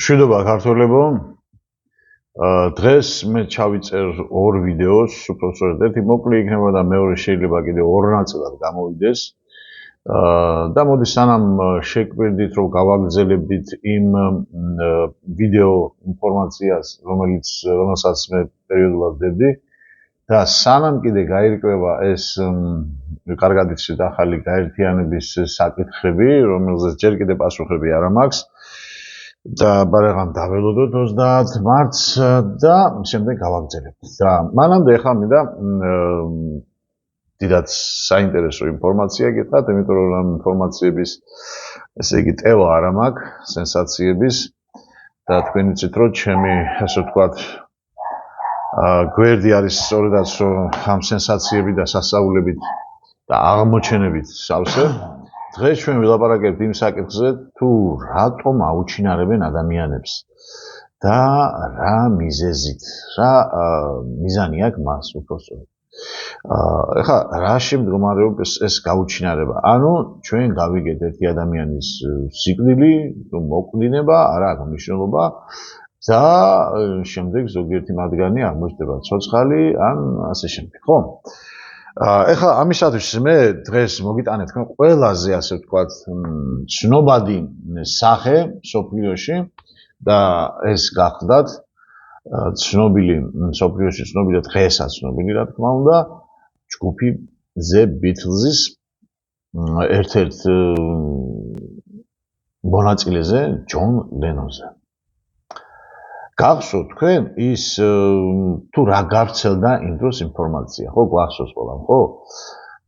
მშვიდობა ქართველებო. დღეს მე ჩავიწერ ორ ვიდეოს, უბრალოდ ერთი მოკლე იქნება და მეორე შეიძლება კიდე ორ ნაწილად გამოვიდეს. და მოდი სანამ შეგვიძლია რომ გავაგრძელებდით იმ ვიდეო ინფორმაციას, რომელსაც მე პერიოდულად ვდებდი და სანამ კიდე გაირკვევა ეს კარგად იცით ახალი გაერთიანების საკითხები, რომელზეც ჯერ კიდე პასუხები არ მაქვს. და ბარაღამ დაველოდოთ 30 მარტს და შემდეგ გავაგრძელებთ. და მანამდე ახლა მინდა დიდად საინტერესო ინფორმაცია გითხრათ, იმიტომ რომ ამ ინფორმაციების ესე იგი ტევა არ მაქვს, სენსაციების და თქვენ იცით რომ ჩემი ასე ვთქვათ გვერდი არის სწორედაც ამ სენსაციები და სასწაულებით და აღმოჩენებით სავსე. დღეს ჩვენ ვილაპარაკებთ იმ საკითხზე, თუ რატომ აუჩინარებენ ადამიანებს და რა მიზეზით, რა მიზანი აქვს მას უბრალოდ. ეხლა რა შემდგომარეობს ეს გაუჩინარება? ანუ ჩვენ გავიგეთ ერთი ადამიანის სიკვდილი, მოკვდინება, არა აქვს მნიშვნელობა და შემდეგ ზოგიერთი მათგანი აღმოჩნდება ცოცხალი ან ასე შემდეგ, ხო? ეხლა ამისათვის მე დღეს მოგიტანეთ თქვენ ყველაზე ასე ვთქვათ ცნობადი სახე სოფლიოში და ეს გახდათ ცნობილი სოფლიოში ცნობილი და დღესაც ცნობილი რა თქმა უნდა ჯგუფი The Beatles-ის ერთ-ერთ მონაწილეზე ჯონ ლენონზე. გახსოვთ თქვენ ის თუ რა გავრცელდა იმ დროს ინფორმაცია, ხო გვახსოვს ყველამ, ხო?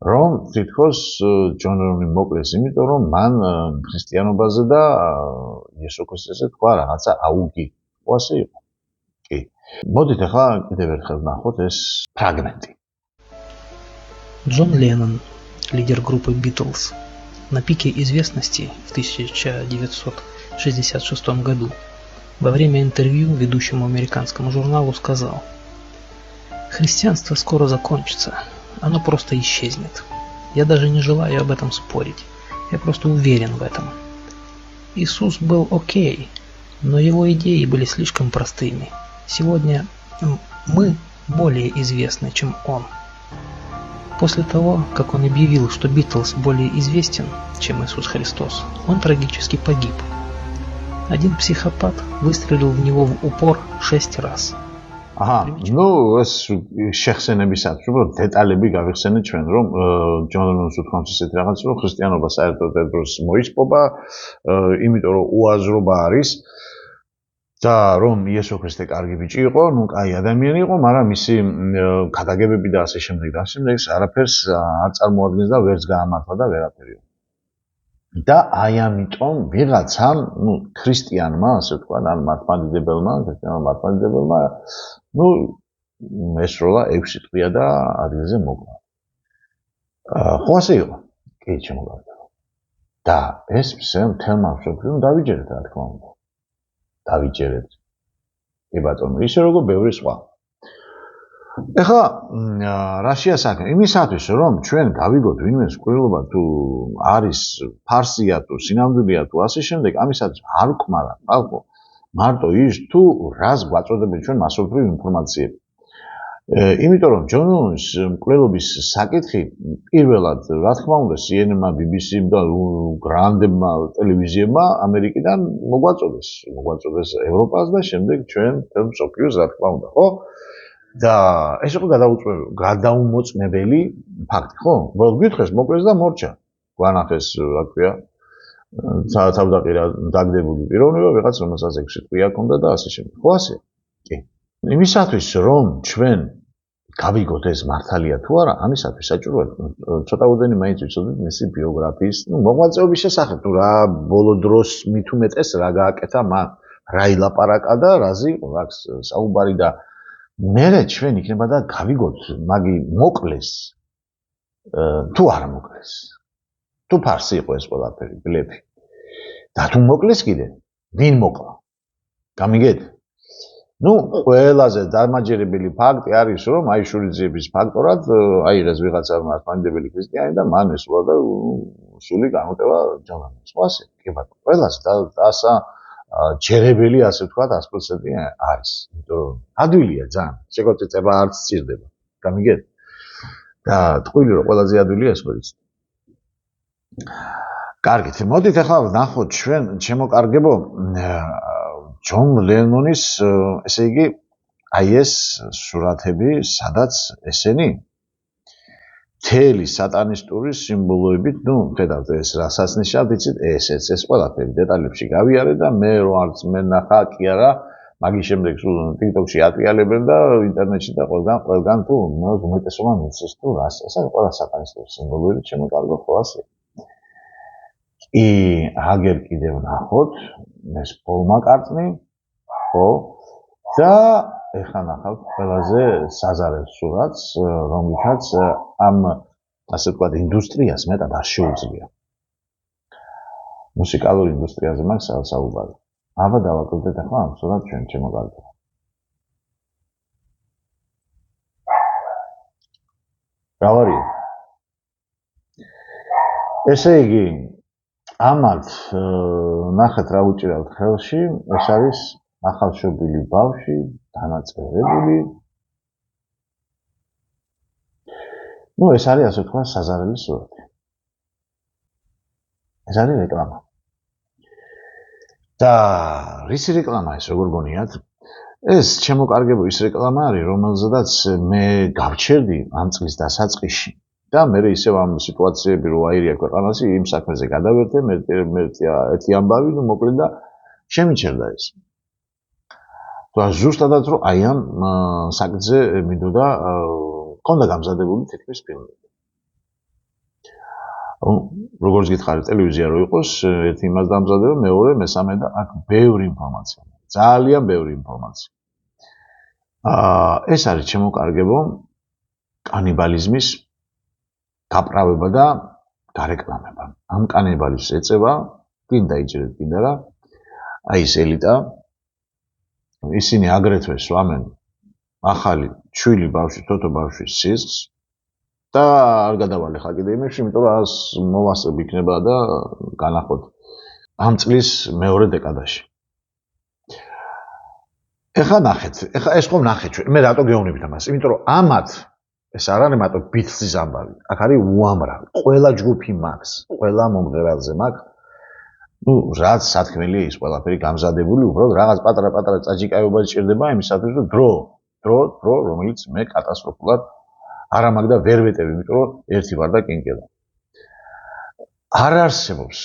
რომ თითქოს ჯონ ლენონი მოკლეს, იმიტომ რომ მან ქრისტიანობაზე და იესო ქრისტესზე თქვა რაღაცა აუგი. ხო ასე იყო? კი. მოდით ახლა კიდევ ერთხელ ნახოთ ეს фрагменты. Джон Леннон, лидер группы Beatles, на пике известности в 1966 году во время интервью ведущему американскому журналу сказал: «Христианство скоро закончится, оно просто исчезнет. Я даже не желаю об этом спорить, я просто уверен в этом. Иисус был окей, но его идеи были слишком простыми. Сегодня мы более известны, чем он». После того, как он объявил, что Битлз более известен, чем Иисус Христос, он трагически погиб. Один психопат выстрелил в него в упор 6 раз. Aha, ну, ეს შეხსენებისათვის უბრალოდ დეტალები გავიხსენეთ ჩვენ, რომ ჯონ ლენონს უთქვამს ესეთ რაღაც, რომ ქრისტიანობა საერთოდ ერთ დროს მოისპობა, იმიტომ რომ უაზრობა არის და რომ იესო ქრისტე კარგი ბიჭი იყო, ну, კაი ადამიანი იყო, მაგრამ მისი ქადაგებები და ასე შემდეგ და ასე შემდეგ არაფერს არ წარმოადგენს და ვერც გაამართლა და ვერაფერი. და აი ამიტომ ვიღაცამ, ну, ქრისტიანმა, ასე ვთქვა, ან მართლმადიდებელმა, ну, ესროლა 6 წლია და ადგილზე მოკლა. ხო ასე იყო? კი, ჩემო გარდაო. და ეს მთელმა მსოფლიომ დავიჯერეთ, რა თქმა უნდა. დავიჯერეთ. კი ბატონო, ისე როგორ ბევრი სხვა. ეხლა რა შეასახე? იმისათვის რომ ჩვენ გავიგოთ ვინმე სკვლელობა თუ არის ფარსია თუ სინამდვილეა თუ ასე შემდეგ, ამისათვის არ ვკმარა ხალხო მარტო ის თუ რას გვაწოდებენ ჩვენ მასობრივ ინფორმაციები. იმიტომ რომ ჯონ ლენონის მკვლელობის საკითხი პირველად რა თქმა უნდა CNN-მა, BBC-მ და გრანდებმა ტელევიზიებმა ამერიკიდან მოგვაწოდეს ევროპას და შემდეგ ჩვენ თელ მსოფლიოს რა თქმა უნდა, ხო? და ეს იყო გადაუმოწმებელი ფაქტი, ხო? გითხეს მოკლეს და მორჩა. გვანახეს, რა ქვია, თავდაყირა დაგდებული პიროვნება, ვიღაც რომელსაც 6 წელი აქვს და ასე შემდეგ. ხო ასე? კი. იმისათვის რომ ჩვენ გავიგოთ ეს მართალია თუ არა, ამისათვის საჭიროა ცოტა უდენი მაინც ვიცოდეთ მისი ბიოგრაფიის, ну, მოღვაწეობის შესახებ, თუ რა ბოლო დროს მით უმეტეს რა გააკეთა მან, რა ილაპარაკა და რაზე იყო აქვს საუბარი და მერე ჩვენ იქნება და გავიგოთ, მაგი მოკლეს თუ არა მოკლეს. თუ ფარსი იყო ეს ყველაფერი, ბლეფი. და თუ მოკლეს კიდე, ვინ მოკლა? გამიგეთ? ну, ყველაზე დამაჯერებელი ფაქტი არის, რომ აი შურიძიების ფაქტორად აიღეს ვიღაცა მართლმადიდებელი ქრისტიანი და მან ესულა და სული განუტევა ჯონ ლენონს. ასე, კი ბატონო, ყველაზე ჯერებელი, ასე ვთქვათ, 100% არის. იმიტომ რომ ადვილია ძალიან. შეგოწიწება არც სჭირდება. გამიგეთ? და თქვილი რომ ყველაზე ადვილია ეს ხოიც. კარგით, მოდით ახლა ვნახოთ ჩვენ შემოკარგებო ჯონ ლენონის ესე იგი აი ეს სურათები, სადაც ესენი მთელი სატანისტური სიმბოლოებით, ხედავთ ეს რასაც ნიშნავთ, იცით, ეს ყველაფერი დეტალებში გავიარე და მე რო არც მე ნახა კი არა, მაგის შემდეგ სულ TikTok-ში ატრიალებენ და ინტერნეტში და ყველგან თუ უმეტესობა მიცის თუ რას, ეს არის ყველა სატანისტური სიმბოლოებით შემოკარგო ხო ასე. კი, აგერ კიდევ ნახოთ, ეს პოლ მაკარტნი, ხო? და ეხლა ნახავთ ყველაზე საზარელ სურათს, რომლითაც ამ ასე ვთქვათ ინდუსტრიას მეტად არ შეუძლია. მუსიკალურ ინდუსტრიაზე მაქვს საუბარი. აბა დავაკვირდეთ ახლა ამ სურათს ჩვენ შემოგარგებთ. რა ვარია? ესე იგი, ამათ ნახეთ რა უჭირავთ ხელში, ეს არის ახალშობილი ბავშვი, დანაწევრებული. ეს არის ასე ვთქვათ საზარელი სურათი. ეს არის რეკლამა. და რისი რეკლამა ეს როგორ გონიათ? ეს შემოკარგებო ის რეკლამა არის, რომელზედაც მე გავჩერდი ამ წლის დასაწყისში. და მე ისევ ამ სიტუაციები რო აირია ქვეყანაში, იმ საქმეზე გადავერთე, მე ერთი ამბავი, მოკლედ და შემიჩერდა ეს. და ზუსტადად რომ აი ამ საკითხზე მინდოდა კონდა გამზადებული თითქმის ფილმები. როგორც გითხარით, ტელევიზია რო იყოს, ერთი იმას დამზადება, მეორე, მესამე და აქ ბევრი ინფორმაცია. ძალიან ბევრი ინფორმაცია. ეს არის შემოკარგებო კანიბალიზმის გაправება და გარეკლამება. ამ კანიბალიზმს ეწევა, კიდე იჭერეთ კიდე რა, აი ეს ელიტა. ისინი აგრეთვე სვამენ ახალი ჩვილი ბავშვი, თოთო ბავშვის სისხლს და არ გადავალე ხა კიდე იმებში, იმიტომ რომ ას მოვასწრებ იქნება და განახოთ ამ წლის მეორე დეკადაში. ეხლა ნახეთ, ეხლა ეს ხომ ნახეთ ჩვენ, მე რატო გეუბნებით ამას? იმიტომ რომ ამათ ეს არ არის მარტო ბიტსის ამბავი, აქ არის უამრავი, ყველა ჯგუფი მაქვს, ყველა მომღერალზე მაქვს. რაც სათქმელია ის ყველაფერი გამზადებული, უბრალოდ რაღაც პატარა-პატარა წაჯიკაიობა სჭირდება იმისათვის, რომ დრო, რომელიც მე კატასტროფულად არ ამაგ და ვერ ვეტევი, იმიტომ რომ ერთი ვარ და კინკელა. არ არსებობს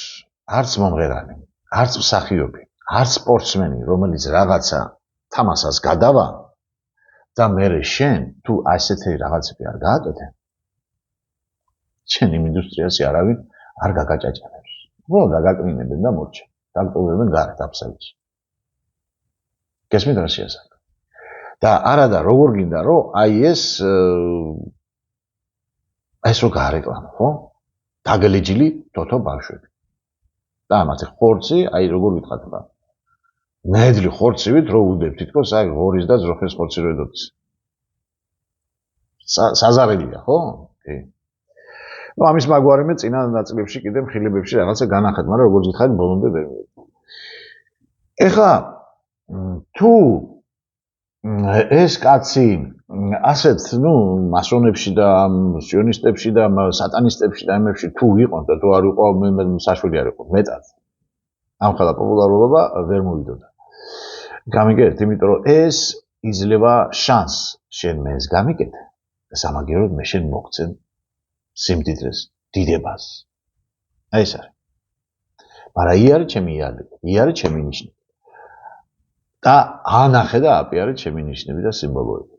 არც მომღერალი, არც მსახიობი, არც სპორტსმენი, რომელიც რაღაცა თამასას გადავა და მერე შენ თუ ასეთი რაღაცები არ გააკეთე, შენ იმ ინდუსტრიაში არავინ არ გაგაჭაჭანებს. უბრალოდ დაგაკნინებენ და მორჩენ. დაგტოვებენ გარეთ აფსაიდში. გესმით რა შეასახა. და არადა როგორ გინდა რომ აი ეს რო გაარეკლამო, ხო? დაგლეჯილი თოთო ბავშვები. და ამათი ხორცი, აი როგორ ვიტყათ რა. ნედლი ხორცივით რო უდებ თითქოს აი ღორის და ძროხის ხორცი რო ედოდეს. საზარელია, ხო? კი. ამის მაგვარიმე წინა ნაწილებში კიდე მხილებებში რაღაცა განახეთ, მაგრამ როგორც გითხარით, ბოლომდე ვერ მივედი. ეხლა თუ ეს კაცი ასეთ, მასონებში და სიონისტებში და სატანისტებში და ამებში თუ იყო და თუ არ იყო, მე საშვილი არ იყო, მეტად. ამ ხელა პოპულარობა ვერ მოვიდოდა. გამიგეთ, იმიტომ რომ ეს იძლევა შანსს შენ მე ეს გამიკეთე და სამაგიეროდ მე შენ მოგცენ სიმდიდრეს, დიდებას. აი ეს არის. მაგრამ არის ჩემი იარაღი, არის ჩემი ნიშნები. და ანახე და აპიარე ჩემი ნიშნები და სიმბოლოები.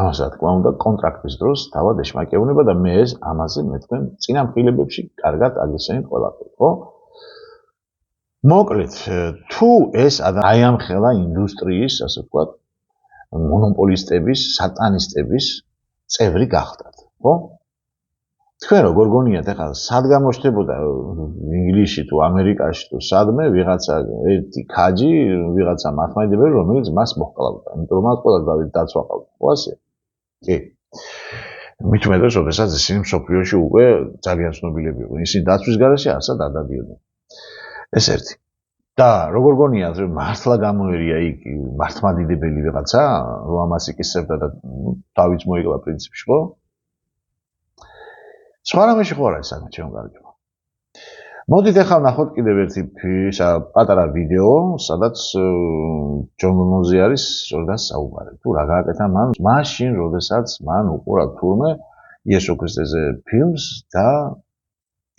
ამას რა თქმა უნდა კონტრაქტის დროს თავად ეშმაკეუნება და მე ეს ამაზე მე თქვენ წინა მხილებებში კარგად აგესენით ყველაფერი, ხო? მოკლედ, თუ ეს აი ამ ხელა ინდუსტრიის, ასე ვთქვათ, მონოპოლისტების, სატანისტების წევრი გახდათ, ხო? თქვენ როგორ გონიათ ახლა სად გამოჩნდებოდა ინგლისში თუ ამერიკაში თუ სადმე ვიღაცა ერთი ქაჯი, ვიღაცა მართლმადიდებელი, რომელიც მას მოჰყავდა, იმიტომ რომ მას ყველა დაცვა ყავდა, ხო ასე? კი. მით უმეტეს, როდესაც ისინი მსოფლიოში უკვე ძალიან ცნობილები იყვნენ. ისინი დაცვის გარეშე არსად არ დადიოდნენ. ეს ერთი. და როგორ გონიათ, რომ მართლა გამოერია იქ მართლმადიდებელი ვიღაცა, რომ ამას იკისრებდა და თავიც მოიკლა პრინციპში, ხო? სხვა რამეში ხო არა ეს საქმე, ჩემო კარგო. მოდით ახლა ვნახოთ კიდევ ერთი პატარა ვიდეო, სადაც ჯონ ლენონზე არის როდესაც საუბარი. თუ რა გააკეთა მან მაშინ, როდესაც მან უყურა თურმე იესო ქრისტეზე ფილმს და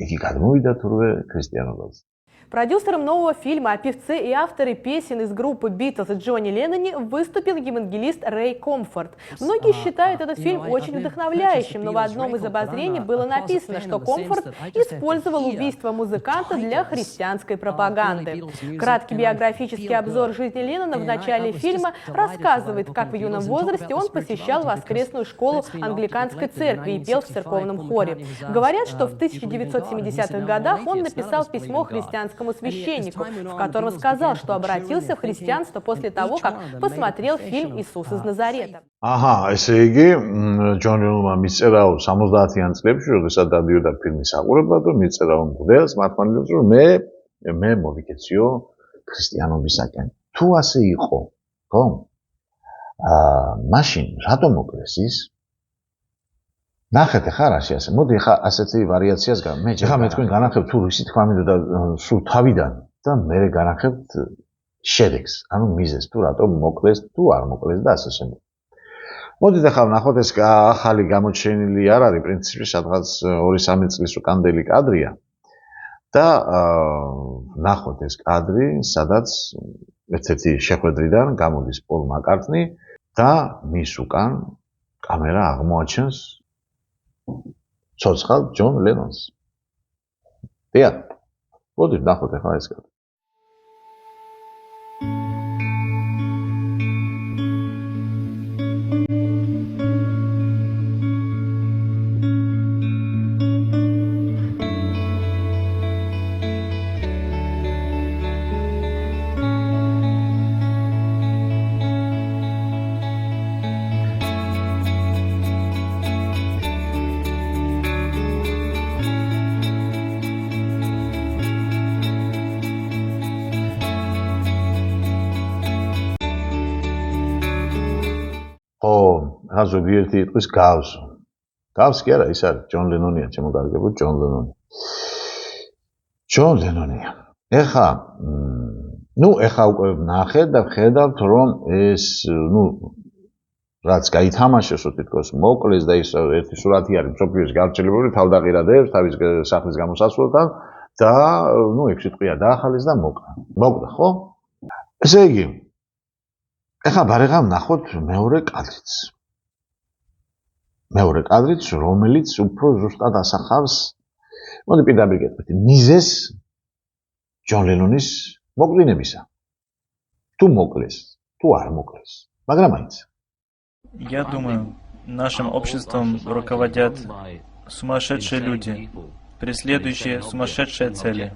იგი გადმოვიდა თურმე ქრისტიანობაზე. Продюсером нового фильма о певце и авторе песен из группы Beatles Джонни Ленноне выступил евангелист Рэй Комфорт. Многие считают этот фильм очень вдохновляющим, но в одном из обозрений было написано, что Комфорт использовал убийство музыканта для христианской пропаганды. Краткий биографический обзор жизни Леннона в начале фильма рассказывает, как в юном возрасте он посещал воскресную школу англиканской церкви и пел в церковном хоре. Говорят, что в 1970-х годах он написал письмо христианскому священнику, в котором сказал, что обратился в христианство после того, как посмотрел фильм «Иисус из Назарета». Ага, ესე იგი, ჯონ ლენონმა მიწერაო 70-იან წლებში, როდესაც დადიოდა ფილმის აყურებლა და მიწერაო მღვდელს, მართლმადიდებლს, რომ მე მოვიქეციო ქრისტიანობისაკენ. თუ ასე იყო, ხო? მაშინ რატომ მოკლეს ის? ნახეთ ახლა რაში ასე. მოდი ახლა ასეთი ვარიაციას მე თქვენ განახებთ თუ რისი თქვა მინდა და სულ თავიდან და მე განახებთ შედეგს, ანუ მიზეზს, თუ რატომ მოკლეს, თუ არ მოკლეს და ასე შემდეგ. მოდით ახლა ვნახოთ ეს ახალი გამოჩენილი არ არის პრინციპში სადღაც 2-3 წლის უკანდელი კადრია და ვნახოთ ეს კადრი, სადაც ერთ-ერთი შეხვედრიდან გამოდის პოლ მაკარტნი და მის უკან კამერა აღმოაჩენს ცოცხალ ჯონ ლენონს. დიახ. მოდით ვნახოთ ახლა ეს კადრი. ზოგიერთი იტყვის გავს. გავს კი არა, ის არის ჯონ ლენონია, ჩემო კარგებო, ჯონ ლენონი. ჯონ ლენონია. ეხლა, ეხლა უკვე ნახეთ და ხედავთ, რომ ეს, რაც გაითამაშესო თითქოს მოკლეს და ის ერთი სურათი არის მსოფლიოს გავრცელებული, თავდაყირადებს თავის სახლის გამოსასვლელთან და, 6 ტყვია დაახალეს და მოკდა, ხო? ესე იგი, ეხლა ბარიღა ვნახოთ მეორე კადრიც. მეორე კადრიც, რომელიც უფრო ზუსტად ასახავს, მოდი პირდაპირ გეტყვით, მიზეზს ჯონ ლენონის მოკვდინებისა. თუ მოკლეს, თუ არ მოკლეს, მაგრამ მაინც. Я думаю, нашим обществом руководят сумасшедшие люди, преследующие сумасшедшие цели.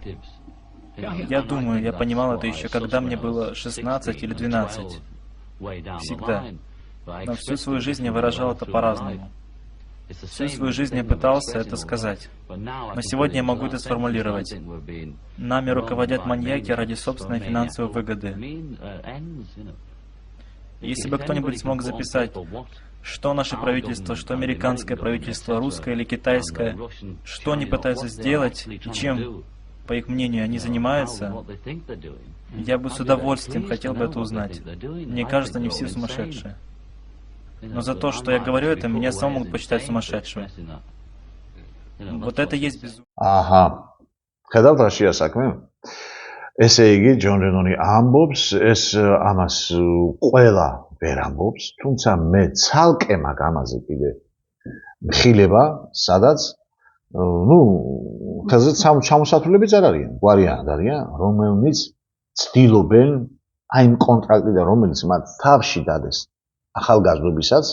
Я думаю, я понимал это еще, когда мне было 16 или 12. Всегда. Но всю свою жизнь я выражал это по-разному. Всю свою жизнь я пытался это сказать. Но сегодня я могу это сформулировать. Нами руководят маньяки ради собственной финансовой выгоды. Если бы кто-нибудь смог записать, что наше правительство, что американское правительство, русское или китайское, что они пытаются сделать и чем, по их мнению, они занимаются, я бы с удовольствием хотел бы это узнать. Мне кажется, они все сумасшедшие. Но за то, что я говорю это, меня самого могут посчитать сумасшедшим. Вот это есть безумие. Ага. ხედავთ რაშია საქმე? ესე იგი, ჯონ ლენონი ამბობს, ეს ამას ყველა ვერ ამბობს, თუმცა მე ცალკე მაგ ამაზე კიდე მხილება, სადაც ხაზეთ ჩამოსათვლებიც არ არიან, გვარიანად არიან, რომელნიც ცდილობენ აი იმ კონტრაქტიდან, რომელიც მათ თავში დადეს ახალგაზრდობისაც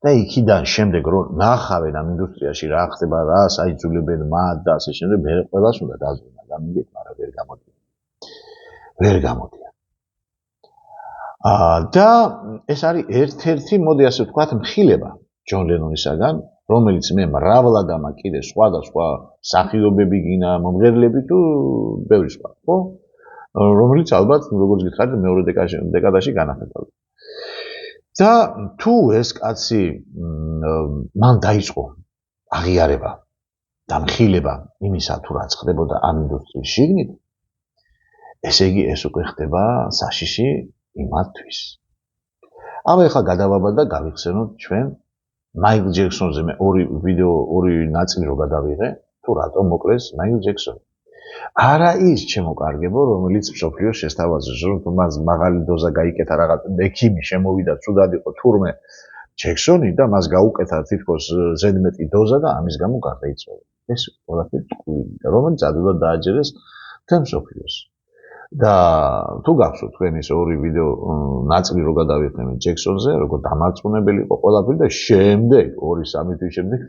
და იქიდან შემდეგ რომ ნახავენ ამ ინდუსტრიაში რა ხდება, რა საიძულებენ მათ და ასე შემდეგ, მე ყველას უნდა დაზრუნვა, გამიგეთ, მაგრამ ვერ გამოდიან. და ეს არის ერთ-ერთი, მოდი ასე ვთქვათ, მხილება ჯონ ლენონისაგან, რომელიც მე მრავლად ამა კიდე სხვადასხვა სახიობები გინა, მომღერლები თუ ბევრი სხვა, ხო? რომელიც ალბათ როგორც გითხარით მეორე დეკადაში განახორციელდა. და თუ ეს კაცი მან დაიწყო აღიარება და მხილება იმისა თუ რაც ხდებოდა ამ ინდუსტრიის შიგნით, ესე იგი ეს უკვე ხდება საშიში იმათთვის. ეხლა გადავაბა და გავიხსენოთ ჩვენ მაიკლ ჯექსონზე მე ორი ნაწილი რო გადავიღე, თუ რატომ მოკლეს მაიკლ ჯექსონი. არა ის ჩემოკარგებო, რომელიც მსოფლიოს შესთავაზეს, რომ მას მაღალი დოზა გაიკეთა რაღაც ექიმი შემოვიდა, ცუდად იყო თურმე ჯექსონი და მას გაუკეთა თითქოს ზედმეტი დოზა და ამის გამო გარდაიცვალა. ეს ყველაფერი ტყუილია, რომელიც ადვილად დააჯერეს მთელ მსოფლიოს. და თუ გახსოვთ თქვენ ის ორი ვიდეო ნაწილი რო გადავიხსნე ჯექსონზე, როგორ დამარწმუნებელი იყო ყველაფერი და შემდეგ 2-3 თვის შემდეგ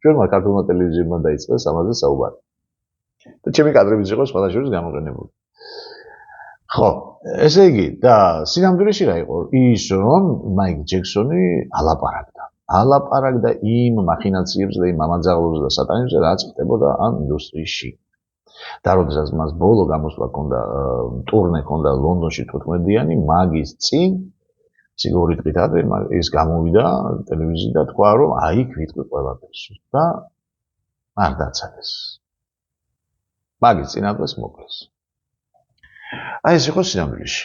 ჩვენმა ქართულმა ტელევიზიებმა დაიწყეს ამაზე საუბარი. და ჩემი კადრებიც იყო სხვა შორის გამოყენებული. ხო, ესე იგი და სინამდვილეში რა იყო? ის რომ მაიკლ ჯექსონი ალაპარაკდა იმ მახინაციებს და იმ მამაძაღლებს და სატანიზმს, რაც ხდებოდა ამ ინდუსტრიაში. და როდესაც მას ბოლო გამოსვლა ჰქონდა, ტურნე ჰქონდა ლონდონში 15-დიანი, მაგის წინ სიგორი დღით ადრე ის გამოვიდა ტელევიზიიდან და თქვა, რომ აიქ ვიტყვი ყველაფერს და არ დაცალეს. მაგის წინადღეს მოკლეს. აი ეს იყო სინამდვილეში.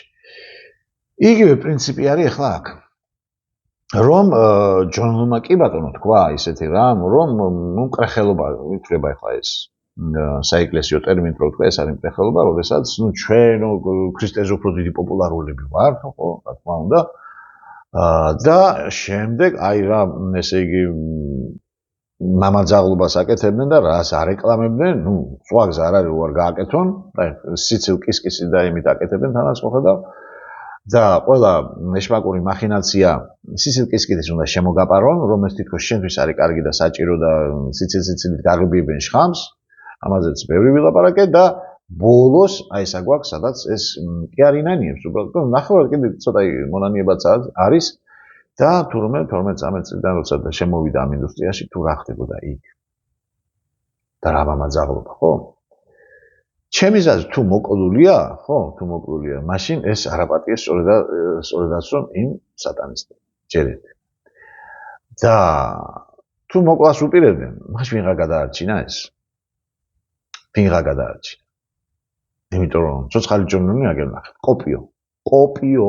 იგივე პრინციპი არის ახლა აქ. რომ ჯონმა კი ბატონო თქვა ისეთი რამ, რომ მკრეხელობა ითვლება ახლა ეს საეკლესიო ტერმინით რო თქვა, ეს არის მკრეხელობა, როდესაც ჩვენ ქრისტეს უფრო დიდი პოპულარულები ვართ, ხო, რა თქმა უნდა. და შემდეგ აი რა ესე იგი მამაძაღლობას აკეთებდნენ და რას არეკლამებდნენ, სხვა გზა არ არის უარ გააკეთონ, აი სიცილ კისკისი და იმით აკეთებდნენ თანაც მოხდა და ყველა ეშმაკური მახინაცია სიცილ კისკისის უნდა შემოგაპარონ, რომ ეს თითქოს შენთვის არის კარგი და საჭირო და სიცილით გაღებიებენ შხამს, ამაზეც ბევრი ვილაპარაკე და ბოლოს აი ეს აგვაქვს, სადაც ეს კი არ ინანიებს, უბრალოდ ნახევარ კიდე ცოტა მონანიებაც არის და თურმე 12-13 წლიდან როცა შემოვიდა ამ ინდუსტრიაში, თუ რა ხდებოდა იქ. და რა მამაძაღლობა, ხო? ჩემი აზრით თუ მოკლულია, ხო, თუ მოკლულია, მაშინ ეს არაპატიეს სწორედაც რომ იმ სატანისტებს ჯერეთ. და თუ მოკლას უპირებდნენ, მაშინ ვიღა გადაარჩინა ეს. ვიღა გადაარჩინა. იმიტომ რომ ცოცხალი ჯონი აგერ ნახეთ, კოპიო.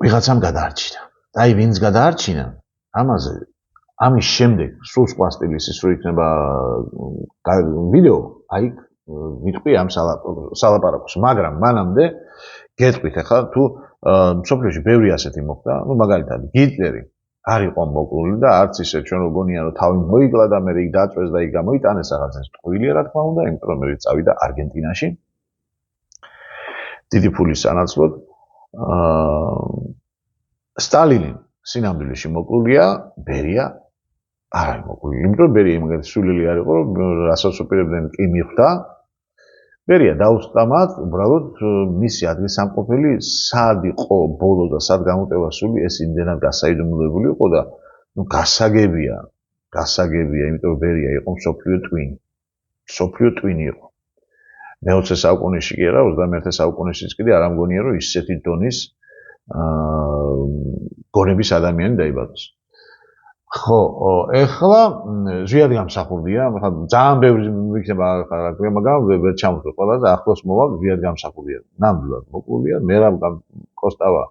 ვიღაცამ გადაარჩინა. აი ვინც გადაარჩინა, ამაზე ამის შემდეგ სულ სხვა სტილის ის რო იქნება ვიდეო, აი ვიტყვი ამ სალაპარაკოს, მაგრამ მანამდე გეტყვით ახლა თუ მსოფლიოში ბევრი ასეთი მოხდა, მაგალითად ჰიტლერი არ იყო მოკლული და არც ისე ჩვენ რო გონია რომ თავი მოიკლა და მე იქ დაწვეს და იქ გამოიტანეს რაღაცა ტყუილია რა თქმა უნდა, იმიტომ რომ მე წავიდა არგენტინაში დიდი ფულის სანაცვლოდ სტალინი სინამდვილეში მოკლულია, ბერია არ არის მოკლული, იმიტომ რომ ბერია იმაგად სულელი არ იყო, რომ რასაც უპირებდნენ კი მიხვდა. ბერია დაუსტამად, უბრალოდ მისი ადგილსამყოფელი სად იყო ბოლო და სად გამოტევა სული, ეს იმდენად გასაიდუმლოებული იყო და გასაგებია, იმიტომ რომ ბერია იყო მსოფლიო ტვინი იყო. მე-20 საუკუნეში კი არა, 21 საუკუნეშიც კიდე არ ამგონია, რომ ისეთი დონის გონების ადამიანი დაიბადოს. ხო, ეხლა ზვიად გამსახურდია, ძალიან ბევრი იქნება რა, მაგრამ ვერ ჩამოვთვლი ყველაზე ახლოს მოვალ ზვიად გამსახურდია. ნამდვილად მოკლულია, მერაბ კოსტავა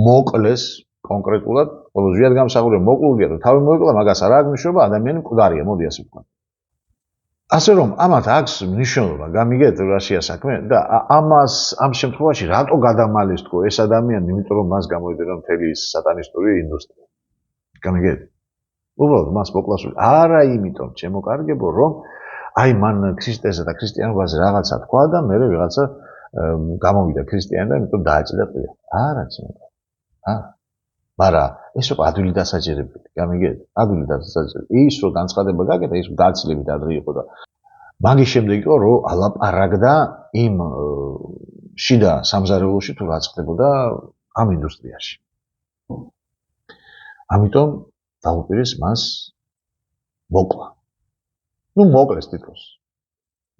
მოკლეს კონკრეტულად, ხოლო ზვიად გამსახურდია მოკლულია და თავი მოიკლა, მაგას არ აქვს მნიშვნელობა, ადამიანი მკვდარია, მოდი ასე ვთქვა. ასე რომ ამათ აქვს მნიშვნელობა, გამიგეთ რაშია საქმე და ამ შემთხვევაში რატო გადამალეს თქო ეს ადამიანი, იმიტომ რომ მას გამოიძებნა მთელი ის სატანისტური ინდუსტრია. გამიგეთ? უბრალოდ მას მოკლას არა იმიტომ, ჩემოკარგებო, რომ აი მან ქრისტესა და ქრისტიანობაზე რაღაცა თქვა და მე ვიღაცა გამოვიდა ქრისტიანი და იმიტომ დააჭირა ტყვია. არა, ჩემოკარგებო. არა. მაგრამ ეს უკვე ადვილი დასაჯერებელი, გამიგეთ? ადვილი დასაჯერებელი. ის რო განცხადება გაკეთა, ის გაცილებით ადრე იყო და მაგის შემდეგ იყო რომ ალაპარაკდა იმ შიდა სამზარეულოში თუ რაც ხდებოდა ამ ინდუსტრიაში. ამიტომ დაუპირეს მას მოკლა. ნუ მოკლეს თითქოს.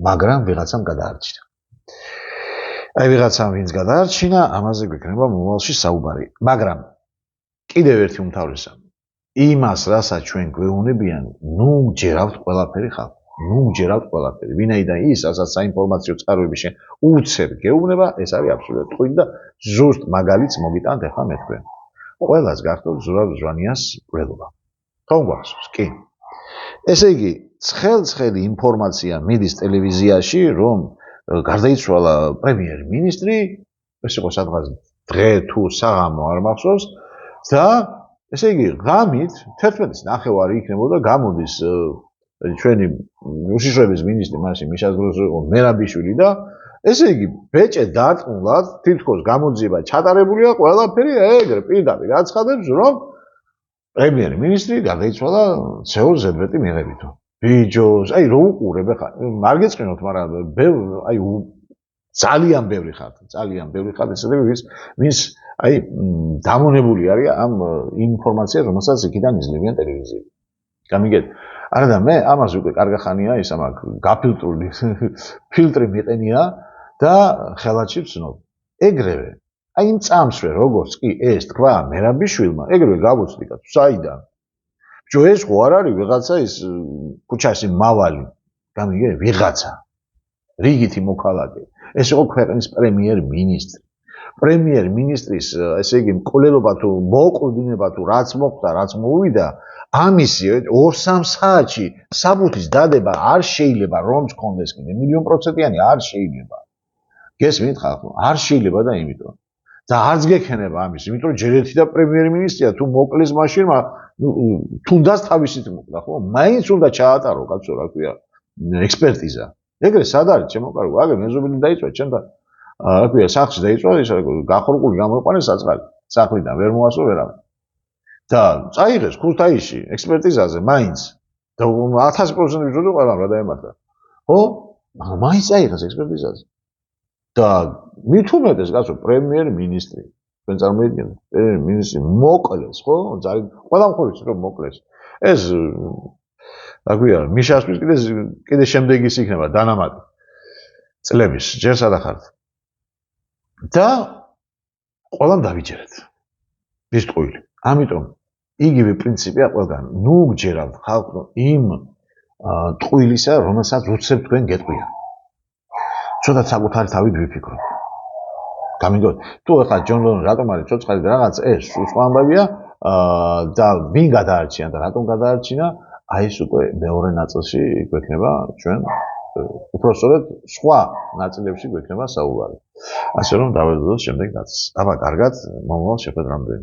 მაგრამ ვიღაცამ გადაარჩინა. აი ვიღაცამ ვინც გადაარჩინა, ამაზე გვექნება მომავალში საუბარი. მაგრამ კიდევ ერთი უმთავრესა. იმას, რასაც ჩვენ გვეუბნებიან, ნუ გჯერავთ ყველაფერი ხალხი. ნუ გჯერავთ ყველაფერი. ვინაიდან ის, რასაც საინფორმაციო წყაროები შენ უცებ გეუბნება, ეს არის აბსოლუტურად ტყუილი და ზუსტ მაგალითს მოგიტანთ ახლა მე თქვენ. ყველას გახდოთ ზურაბ ზვანიას ბრელობა. თქო გვახსოვს, კი. ესე იგი, ცხელ-ცხელი ინფორმაცია მიდის ტელევიზიაში, რომ გარდაიცვალა პრემიერ-მინისტრი, ეს იყო სადღაც დღე თუ საღამო არ მახსოვს და ესე იგი, ღამით 11-ის ნახევარი იქნებოდა გამოდის ჩვენი უშიშროების მინისტრი მაშინ მიშას დროს იყო მერაბიშვილი და ესე იგი, ბეჭე დარწმუნდათ, თითქოს გამოძიება ჩატარებულია, ყველაფერი ეგრე პირდაპირ აცხადებს, რომ პრემიერ-მინისტრი გარდაიცვალა CO ზედმეტი მიღებითო. ბიჯოს, აი რო უყურებ ახლა, არ გეწყინოთ, მაგრამ აი ძალიან ბევრი ხართ ესეთები, ვინც აი დამონებული არის ამ ინფორმაციას, რომელსაც იქიდან იძლევიან ტელევიზიები. გამიგეთ? არა და მე ამას უკვე კარგი ხანია ის ამაკ გაფილტრული ფილტრი მიყენია და ხელადში ვცნობ. ეგრევე, აი იმ წამსვე როგორც კი ეს თქვა მერაბიშვილმა, ეგრევე გავუცდი კაცო, საიდან? ბიჭო ეს ხო არ არის ვიღაცა ის ქუჩაში მავალი. გამიგე? ვიღაცა. რიგითი მოქალაქე. ეს იყო ქვეყნის პრემიერ-მინისტრი. პრემიერ-მინისტრის, ესე იგი, მკვლელობა თუ მოყოლდინება თუ რაც მოხდა, რაც მოვიდა, ამისი 2-3 საათში საბუთის დადება არ შეიძლება რომც კონდეს კიდე 100%-იანი არ შეიძლება. გესმით ხალხო? არ შეიძლება და იმიტომ. და არც გექნება ამის, იმიტომ რომ ჯერ ერთი და პრემიერ-მინისტრია თუ მოკლეს მაშინ, თუნდაც თავისით მოკლა, ხო? მაინც უნდა ჩაატარო, კაცო, რა ქვია, ექსპერტიზა. ეგრე სად არის ჩემო კარგო? აგერ მეზობელი დაიწვა ჩემთან. რა ქვია, სახლში დაიწვა, ის გახორკული გამოიყვანეს საწყალი. სახლიდან ვერ მოასწრო ვერავინ. და წაიღეს ქუთაისში ექსპერტიზაზე მაინც. და 1000% ვიძოდე ყველამ რა დაემართა. ხო? მაგრამ მაინც წაიღეს ექსპერტიზაზე. და მით უმეტეს კაცო პრემიერ-მინისტრი. თქვენ წარმოიდგინეთ, პრემიერ-მინისტრი მოკლეს, ხო? ძალიან ყველა მხრივ რომ მოკლეს. ეს რა ქვია, მიშასთვის კიდე შემდეგ ის იქნება დანამატი წლების, ჯერ სადახართ. და ყველამ დავიჯერეთ. ის ტყუილი. ამიტომ იგივე პრინციპია ყველგან. ნუ გჯერავთ ხალხო იმ ტყუილისა, რომელსაც უცებ თქვენ გეტყვია. ცოტა საკუთარი თავით ვიფიქროთ. გამიგოთ? თუ ახლა ჯონ ლენონი რატომ არის ცოცხალი და რაღაც ეს სხვა ამბავია და ვინ გადაარჩინა და რატომ გადაარჩინა, აი ეს უკვე მეორე ნაწილში გვექნება ჩვენ უпроსტოდ სხვა ნაწილებში გვექნება საუბარი. ასე რომ დავედოდოთ შემდეგ ნაწილს. აბა, კარგად, მომავალ შეხვედრამდე.